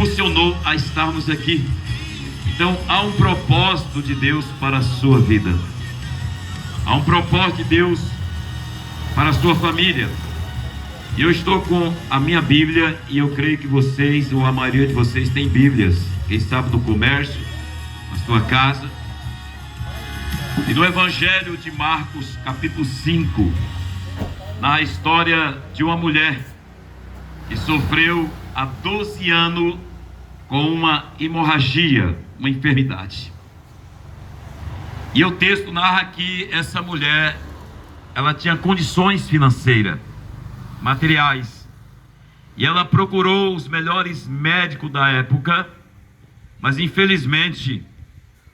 impulsionou a estarmos aqui. Então há um propósito de Deus para a sua vida. Há um propósito de Deus para a sua família. E eu estou com a minha Bíblia, e eu creio que vocês, ou a maioria de vocês, tem Bíblias. Quem sabe no comércio, na sua casa. E no Evangelho de Marcos, capítulo 5, na história de uma mulher que sofreu há 12 anos com uma hemorragia, uma enfermidade. E o texto narra que essa mulher, ela tinha condições financeiras, materiais, e ela procurou os melhores médicos da época, mas infelizmente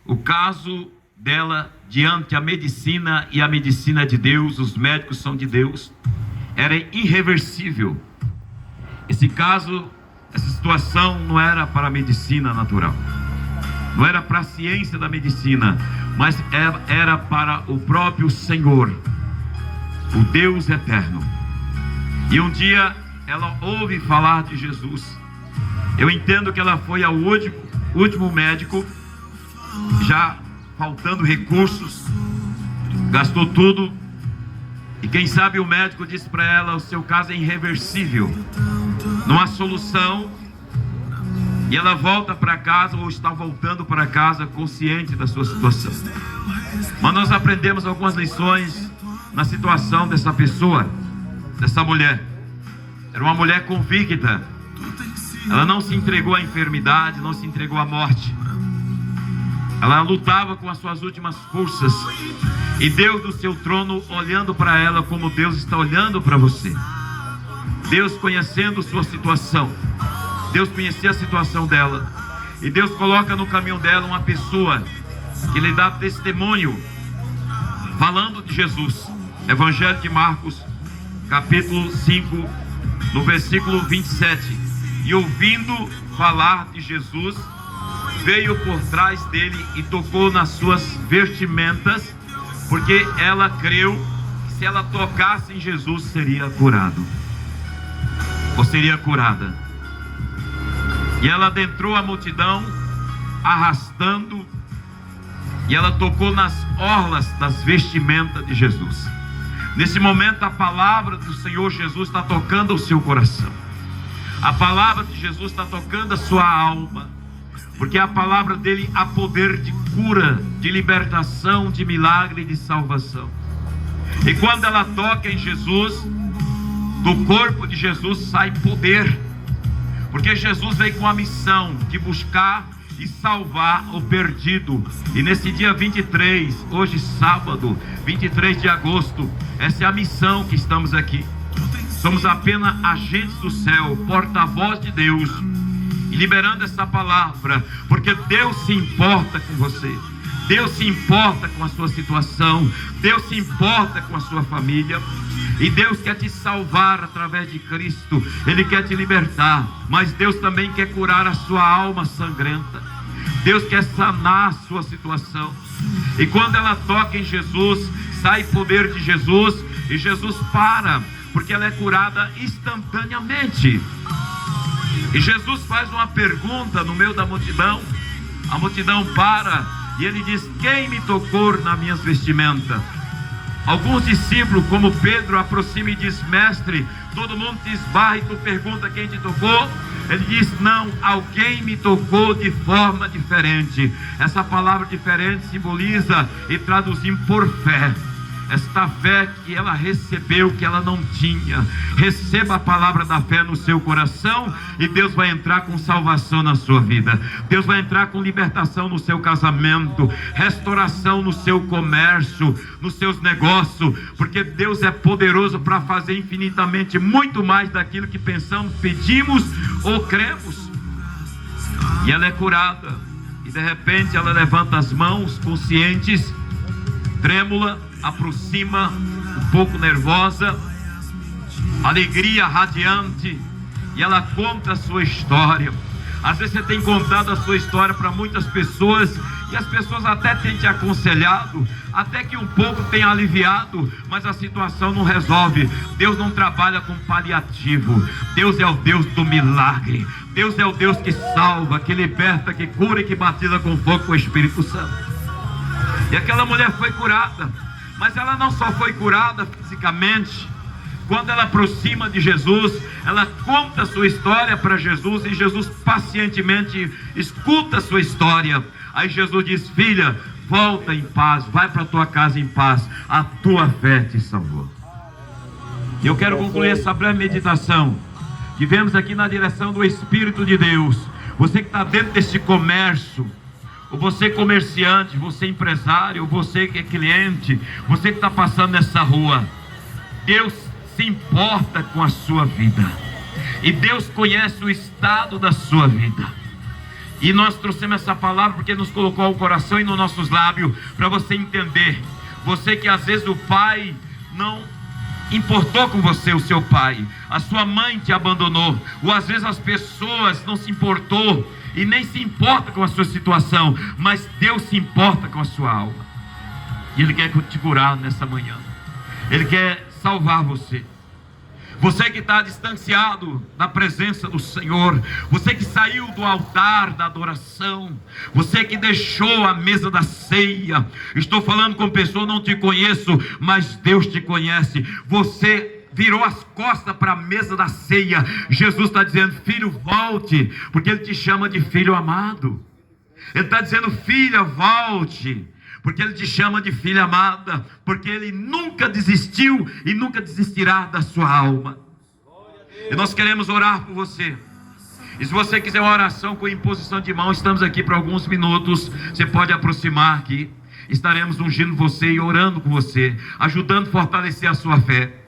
o caso dela diante a medicina, e a medicina é de Deus, os médicos são de Deus, era irreversível. Esse caso, essa situação não era para a medicina natural, não era para a ciência da medicina, mas era para o próprio Senhor, o Deus eterno. E um dia ela ouve falar de Jesus. Eu entendo que ela foi ao último médico, já faltando recursos, gastou tudo, e quem sabe o médico disse para ela: o seu caso é irreversível, não há solução. E ela volta para casa, ou está voltando para casa, consciente da sua situação. Mas nós aprendemos algumas lições na situação dessa pessoa, dessa mulher. Era uma mulher convicta. Ela não se entregou à enfermidade, não se entregou à morte. Ela lutava com as suas últimas forças, e Deus do seu trono olhando para ela como Deus está olhando para você. Deus conhecendo sua situação, Deus conhecia a situação dela, e Deus coloca no caminho dela uma pessoa que lhe dá testemunho, falando de Jesus. Evangelho de Marcos, capítulo 5, no versículo 27. E ouvindo falar de Jesus, veio por trás dele e tocou nas suas vestimentas, porque ela creu que se ela tocasse em Jesus seria curado, ou seria curada. E ela adentrou a multidão, arrastando, e ela tocou nas orlas das vestimentas de Jesus. Nesse momento a palavra do Senhor Jesus está tocando o seu coração. A palavra de Jesus está tocando a sua alma, porque a palavra dele há poder de cura, de libertação, de milagre e de salvação. E quando ela toca em Jesus, do corpo de Jesus sai poder, porque Jesus veio com a missão de buscar e salvar o perdido. E nesse dia 23, hoje sábado, 23 de agosto, essa é a missão que estamos aqui. Somos apenas agentes do céu, porta-voz de Deus, e liberando essa palavra, porque Deus se importa com você, Deus se importa com a sua situação, Deus se importa com a sua família, e Deus quer te salvar através de Cristo. Ele quer te libertar, mas Deus também quer curar a sua alma sangrenta. Deus quer sanar a sua situação. E quando ela toca em Jesus, sai poder de Jesus, e Jesus para, porque ela é curada instantaneamente. E Jesus faz uma pergunta no meio da multidão. A multidão para, e ele diz: quem me tocou nas minhas vestimentas? Alguns discípulos, como Pedro, aproximam e diz: mestre, todo mundo te esbarra e tu pergunta quem te tocou. Ele diz: não, alguém me tocou de forma diferente. Essa palavra diferente simboliza e traduzimos por fé. Esta fé que ela recebeu, que ela não tinha. Receba a palavra da fé no seu coração, e Deus vai entrar com salvação na sua vida. Deus vai entrar com libertação no seu casamento, restauração no seu comércio, nos seus negócios, porque Deus é poderoso para fazer infinitamente muito mais daquilo que pensamos, pedimos ou cremos. E ela é curada, e de repente ela levanta as mãos, conscientes, trêmula, aproxima, um pouco nervosa, alegria radiante, e ela conta a sua história. Às vezes você tem contado a sua história para muitas pessoas, e as pessoas até têm te aconselhado, até que um pouco tem aliviado, mas a situação não resolve. Deus não trabalha com paliativo. Deus é o Deus do milagre. Deus é o Deus que salva, que liberta, que cura e que batiza com fogo com o Espírito Santo. E aquela mulher foi curada, mas ela não só foi curada fisicamente. Quando ela aproxima de Jesus, ela conta a sua história para Jesus, e Jesus pacientemente escuta a sua história. Aí Jesus diz: filha, volta em paz, vai para a tua casa em paz, a tua fé te salvou. E eu quero concluir essa breve meditação. Tivemos aqui na direção do Espírito de Deus. Você que está dentro desse comércio, ou você comerciante, você empresário, ou você que é cliente, você que está passando nessa rua, Deus se importa com a sua vida, e Deus conhece o estado da sua vida. E nós trouxemos essa palavra porque nos colocou ao coração e nos nossos lábios, para você entender. Você que às vezes o pai não importou com você, o seu pai, a sua mãe te abandonou, ou às vezes as pessoas não se importou e nem se importa com a sua situação, mas Deus se importa com a sua alma, e Ele quer te curar nessa manhã. Ele quer salvar você. Você que está distanciado da presença do Senhor, você que saiu do altar da adoração, você que deixou a mesa da ceia. Estou falando com pessoas, não te conheço, mas Deus te conhece. Você virou as costas para a mesa da ceia. Jesus está dizendo: filho, volte, porque Ele te chama de filho amado. Ele está dizendo: filha, volte, porque Ele te chama de filha amada, porque Ele nunca desistiu e nunca desistirá da sua alma. E nós queremos orar por você. E se você quiser uma oração com imposição de mão, estamos aqui por alguns minutos. Você pode aproximar aqui. Estaremos ungindo você e orando com você, ajudando a fortalecer a sua fé.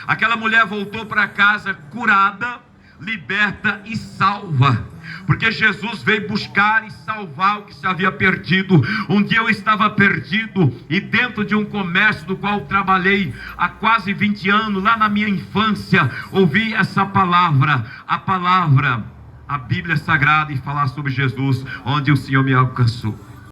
Aquela mulher voltou para casa curada, liberta e salva, porque Jesus veio buscar e salvar o que se havia perdido. Um dia eu estava perdido, e dentro de um comércio do qual trabalhei há quase 20 anos, lá na minha infância, ouvi essa palavra, a Bíblia Sagrada, e falar sobre Jesus, onde o Senhor me alcançou.